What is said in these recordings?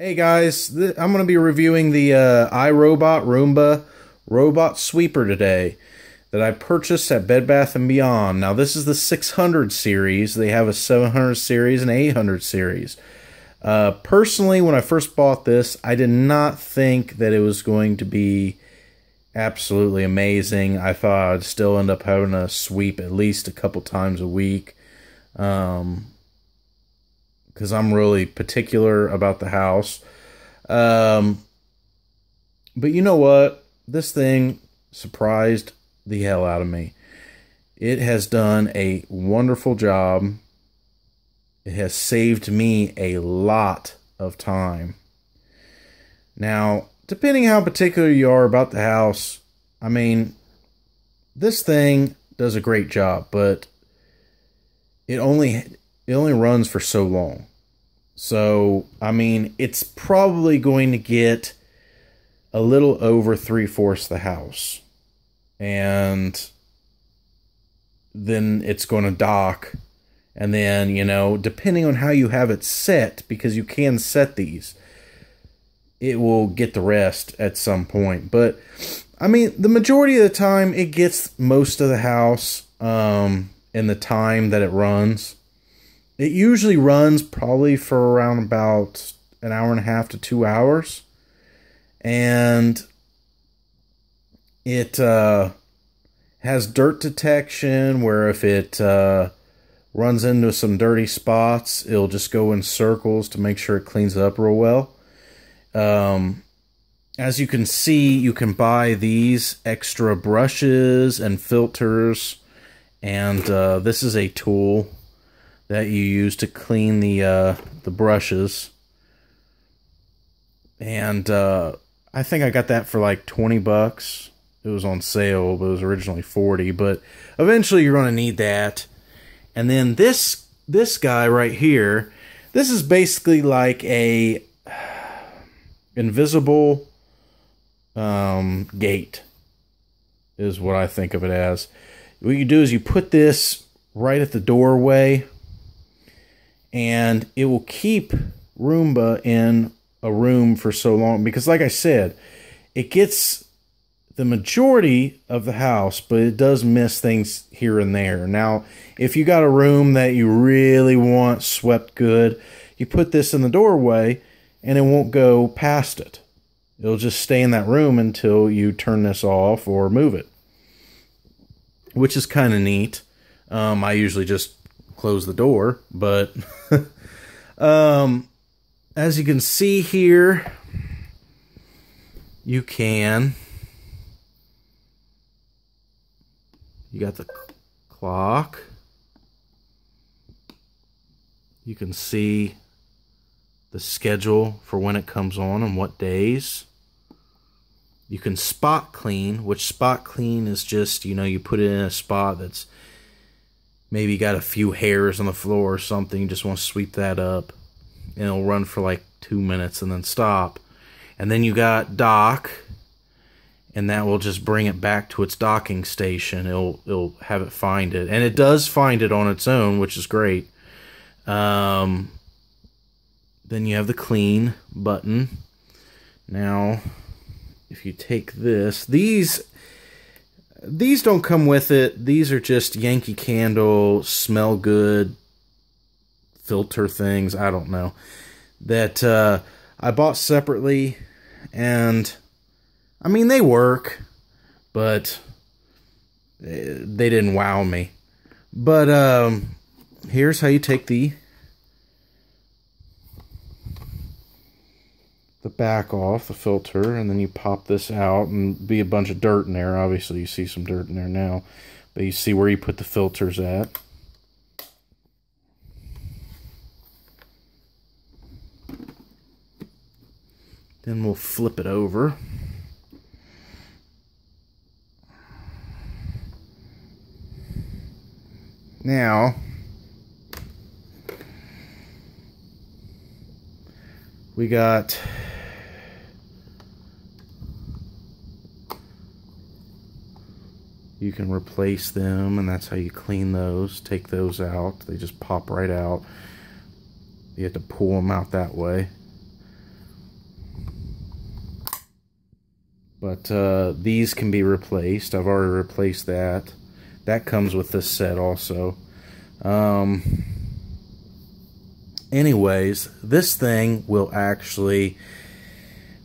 Hey guys, I'm going to be reviewing the Irobot Roomba Robot Sweeper today that I purchased at Bed Bath & Beyond. Now this is the 600 series. They have a 700 series and 800 series. Personally, when I first bought this, I did not think that it was going to be absolutely amazing. I thought I'd still end up having to sweep at least a couple times a week. Because I'm really particular about the house. But you know what? This thing surprised the hell out of me. It has done a wonderful job. It has saved me a lot of time. Now, depending how particular you are about the house, I mean, this thing does a great job, but it only runs for so long. So, I mean, it's probably going to get a little over 3/4 the house. And then it's going to dock. And then, you know, depending on how you have it set, because you can set these, it will get the rest at some point. But, I mean, the majority of the time, it gets most of the house in the time that it runs. It usually runs probably for around about an hour and a half to 2 hours. And it has dirt detection where if it runs into some dirty spots, it'll just go in circles to make sure it cleans it up real well. As you can see, you can buy these extra brushes and filters. And this is a tool that you use to clean the brushes. And I think I got that for like 20 bucks. It was on sale, but it was originally 40. But eventually you're going to need that. And then this guy right here, this is basically like a invisible gate, is what I think of it as. What you do is you put this right at the doorway, and it will keep Roomba in a room for so long. Because like I said, it gets the majority of the house, but it does miss things here and there. Now, if you got a room that you really want swept good, you put this in the doorway, and it won't go past it. It'll just stay in that room until you turn this off or move it, which is kind of neat. I usually just close the door, but as you can see here, you got the clock. You can see the schedule for when it comes on and what days. You can spot clean, which spot clean is just, you know, you put it in a spot that's maybe got a few hairs on the floor or something. You just want to sweep that up. And it'll run for like 2 minutes and then stop. And then you got dock. And that will just bring it back to its docking station. It'll have it find it. And it does find it on its own, which is great. Then you have the clean button. Now, if you take this, these don't come with it. These are just Yankee Candle, smell good filter things. I don't know. That I bought separately. And, I mean, they work. But they didn't wow me. But here's how you take the back off, the filter, and then you pop this out and be a bunch of dirt in there. Obviously you see some dirt in there now, but you see where you put the filters at. Then we'll flip it over. Now we got you can replace them, and that's how you clean those. Take those out. They just pop right out. You have to pull them out that way. But these can be replaced. I've already replaced that. That comes with this set also. Anyways, this thing will actually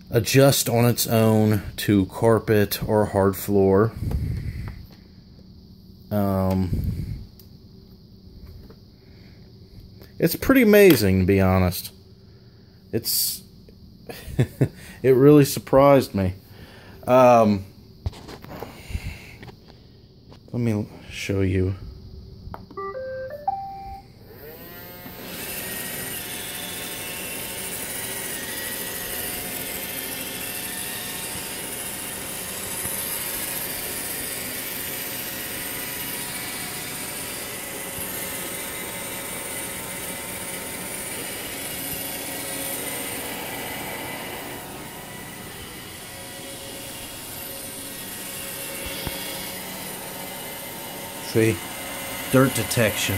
adjust on its own to carpet or hard floor. It's pretty amazing, to be honest. It's it really surprised me. Let me show you. See? Dirt detection.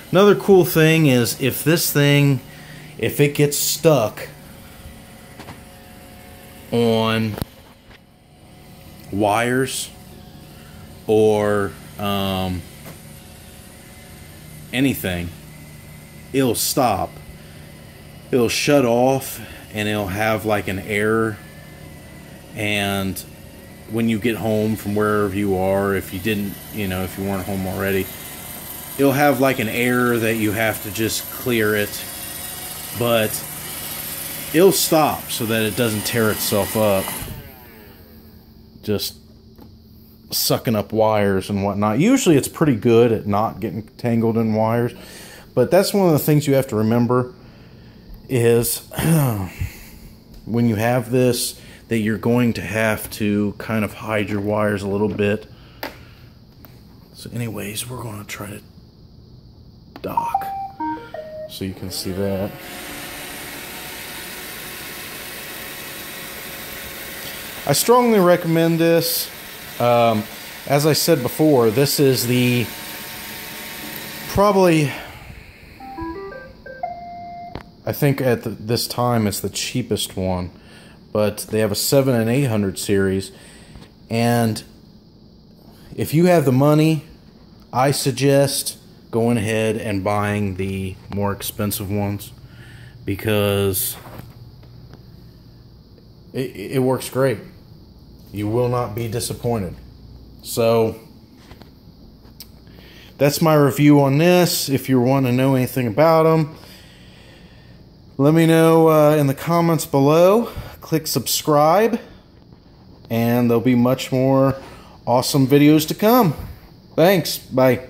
Another cool thing is if it gets stuck on wires or anything, it'll stop. It'll shut off and it'll have like an error, and when you get home from wherever you are, if you didn't, if you weren't home already, it'll have like an error that you have to just clear it, but it'll stop so that it doesn't tear itself up, just sucking up wires and whatnot. Usually it's pretty good at not getting tangled in wires, but that's one of the things you have to remember is when you have this, that you're going to have to kind of hide your wires a little bit. So anyways, we're going to try to dock so you can see that. I strongly recommend this. As I said before, this is probably, I think at this time it's the cheapest one, but they have a 7 and 800 series, and if you have the money, I suggest going ahead and buying the more expensive ones, because it works great. You will not be disappointed. So that's my review on this. If you want to know anything about them, let me know in the comments below. Click subscribe, and there'll be much more awesome videos to come. Thanks. Bye.